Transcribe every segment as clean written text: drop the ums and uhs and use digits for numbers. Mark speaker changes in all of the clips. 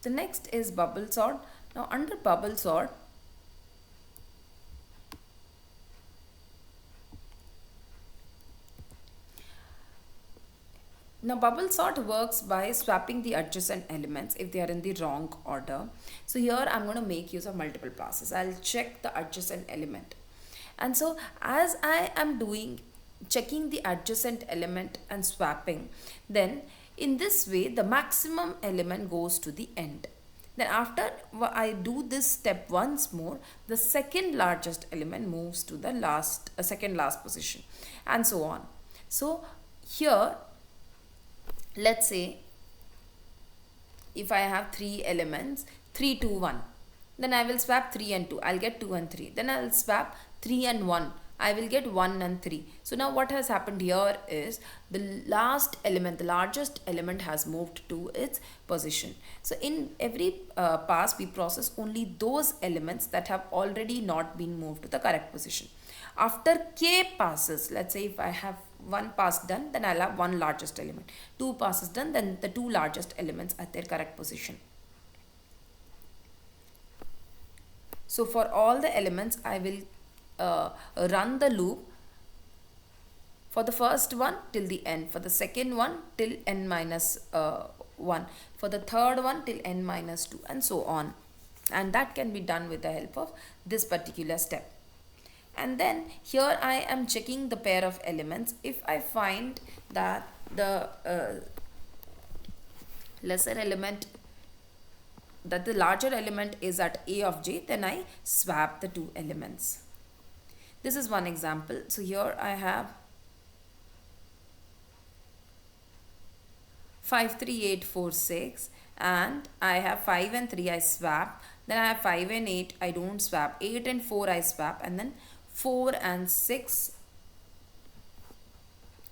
Speaker 1: The next is bubble sort. Now under bubble sort, now bubble sort works by swapping the adjacent elements if they are in the wrong order. So here I'm going to make use of multiple passes. I'll check the adjacent element. And so as I am doing checking the adjacent element and swapping, then in this way the maximum element goes to the end. Then after I do this step once more, the second largest element moves to the second last position, and so on. So here, let's say if I have three elements, 3, 2, 1, then I will swap 3 and 2, I'll get 2 and 3. Then I'll swap 3 and 1, I will get 1 and 3. So now what has happened here is the last element, the largest element has moved to its position. So in every pass we process only those elements that have already not been moved to the correct position. After k passes, let's say if I have one pass done, then I'll have one largest element. Two passes done, then the two largest elements at their correct position. So for all the elements, I will run the loop for the first one till the end, for the second one till n minus 1, for the third one till n minus 2, and so on. And that can be done with the help of this particular step. And then here I am checking the pair of elements. If I find that the lesser element, that the larger element is at a of j, then I swap the two elements. This is one example. So here I have 5, 3, 8, 4, 6, and I have 5 and 3 I swap. Then I have 5 and 8 I don't swap. 8 and 4 I swap, and then 4 and 6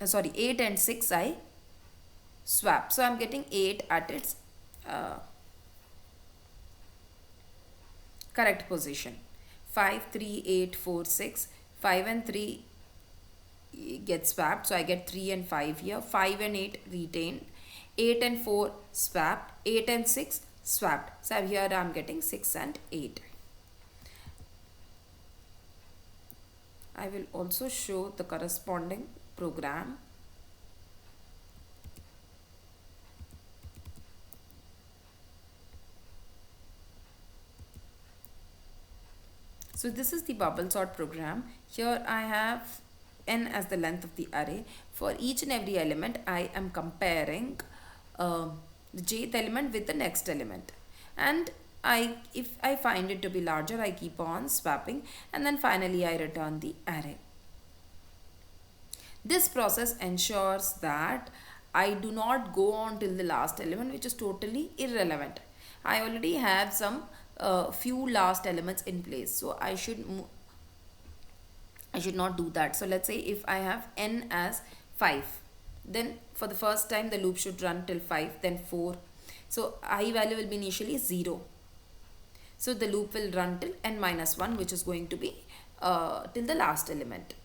Speaker 1: 8 and 6 I swap. So I'm getting 8 at its correct position. 5, 3, 8, 4, 6, 5 and 3 get swapped, so I get 3 and 5 here. 5 and 8 retained. 8 and 4 swapped. 8 and 6 swapped. So here I am getting 6 and 8. I will also show the corresponding program. So this is the bubble sort program. Here I have n as the length of the array. For each and every element, I am comparing the jth element with the next element. And if I find it to be larger, I keep on swapping, and then finally I return the array. This process ensures that I do not go on till the last element, which is totally irrelevant. I already have some few last elements in place, so I should not do that. So let's say if I have n as 5, then for the first time the loop should run till 5, then 4. So I value will be initially 0. So the loop will run till n minus 1, which is going to be till the last element,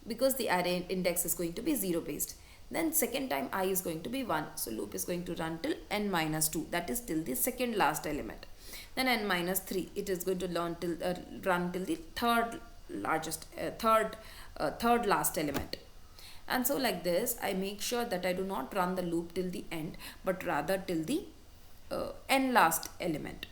Speaker 1: because the array index is going to be 0 based. Then second time I is going to be 1. So loop is going to run till n minus 2, that is till the second last element. Then n minus 3, it is going to run till the third last element. And so like this, I make sure that I do not run the loop till the end, but rather till the n last element.